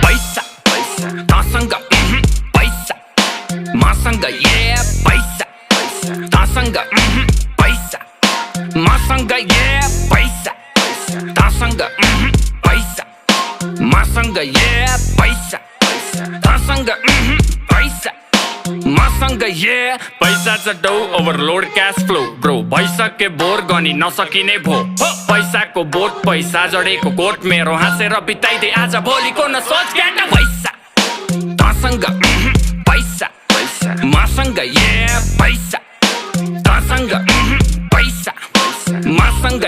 पैसा तसँग पैसा मसँग पैसा तसँग पैसा मसँग पैसा तसँग पैसा मसँग पैसा तसँग पैसा मसँग पैसा चटौ ओभरलोड क्याश फ्लो ब्रो भइसके बोर गनी नसकिने भो पैसाको बोट पैसा जडेको कोट मेरो हाँसेर बिताइदे आज भोलिको न सोच केटा पैसा तसँग पैसा मसँग पैसा तसँग पैसा मसँग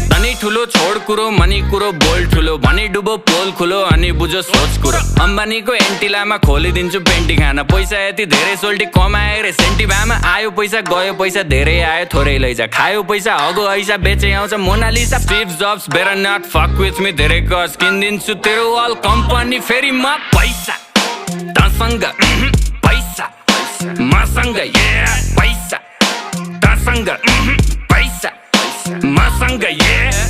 धनी ठुलो छोड कुरो मनी कुरो बोल ठुलो भनी डुबो पोल खुलो अनि बुझो सोच कुरो अम्बानीको एन्टिलामा खोलिदिन्छु पेन्टी खाना पैसा यति धेरै सोल्टी कमाए रे सेन्टी भामा आयो पैसा गयो पैसा धेरै आयो थोरै लैजा खायो पैसा हगो ऐसा बेचे आउँछ Mona Lisa Steve Jobs better not fuck with me धेरै कस किनिदिन्छु तेरो अल कम्पनी फेरि म पैसा तसँग पैसा मसँग पैसा तसँग पैसा मसँग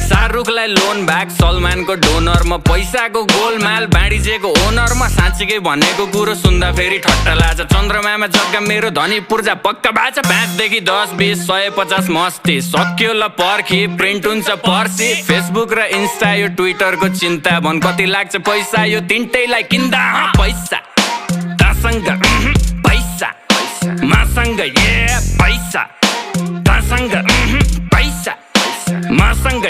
शाहरुखलाई लोन ब्याक सलमानको डोनर म पैसाको गोलमाल बाँडिजेको ओनर म साँच्चीकै भनेको कुरो सुन्दा फेरि ठट्टा लाग्छ चन्द्रमामा जग्गा मेरो धनी पूर्जा पक्का बाचा 5 देखि 10 20 150 मस्ती सक्यो ल पर्खी प्रिन्ट हुन्छ पर्सी फेसबुक र इन्स्टा यो ट्विटरको चिन्ता भन कति लाग्छ पैसा यो तिनटैलाई किन्दा पैसा तसँग पैसा मसँग पैसा तसँग पैसा मसँग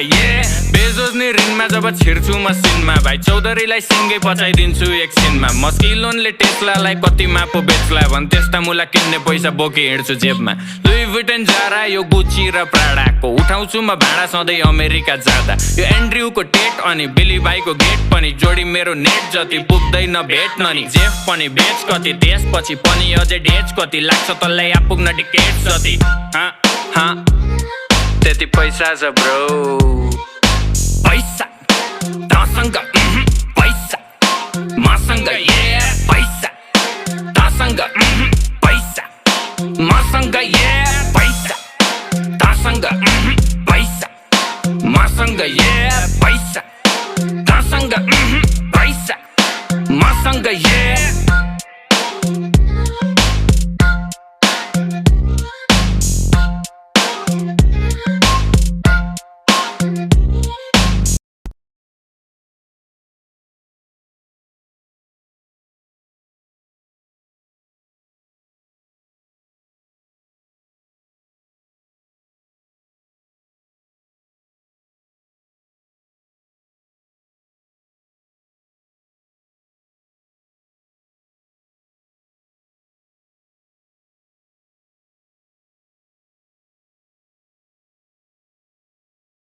बेजोज नि ऋणमा जब छिर्छु मसिनमा भाइ चौधरीलाई सिङ्गै पचाइदिन्छु एकछिनमा मस्किलोनले टेस्लालाई कतिमा पो बेच्ला भन् त्यस्ता मुला किन्ने पैसा बोकी हिँड्छु जेबमा लुई विटन जारा यो गुची र प्राडाको उठाउँछु म भाडा सधैँ अमेरिका जाँदा यो एन्ड्रयुको टेट अनि बिली भाइको गेट पनि जोडी मेरो नेट जति पुग्दैन भेट्न नि जेफ पनि बेच कति त्यसपछि पनि अझै डेच कति लाग्छ तँलाई आपुग्न टिकेट जति त्यति पैसा छ ब्रो पैसा तसँग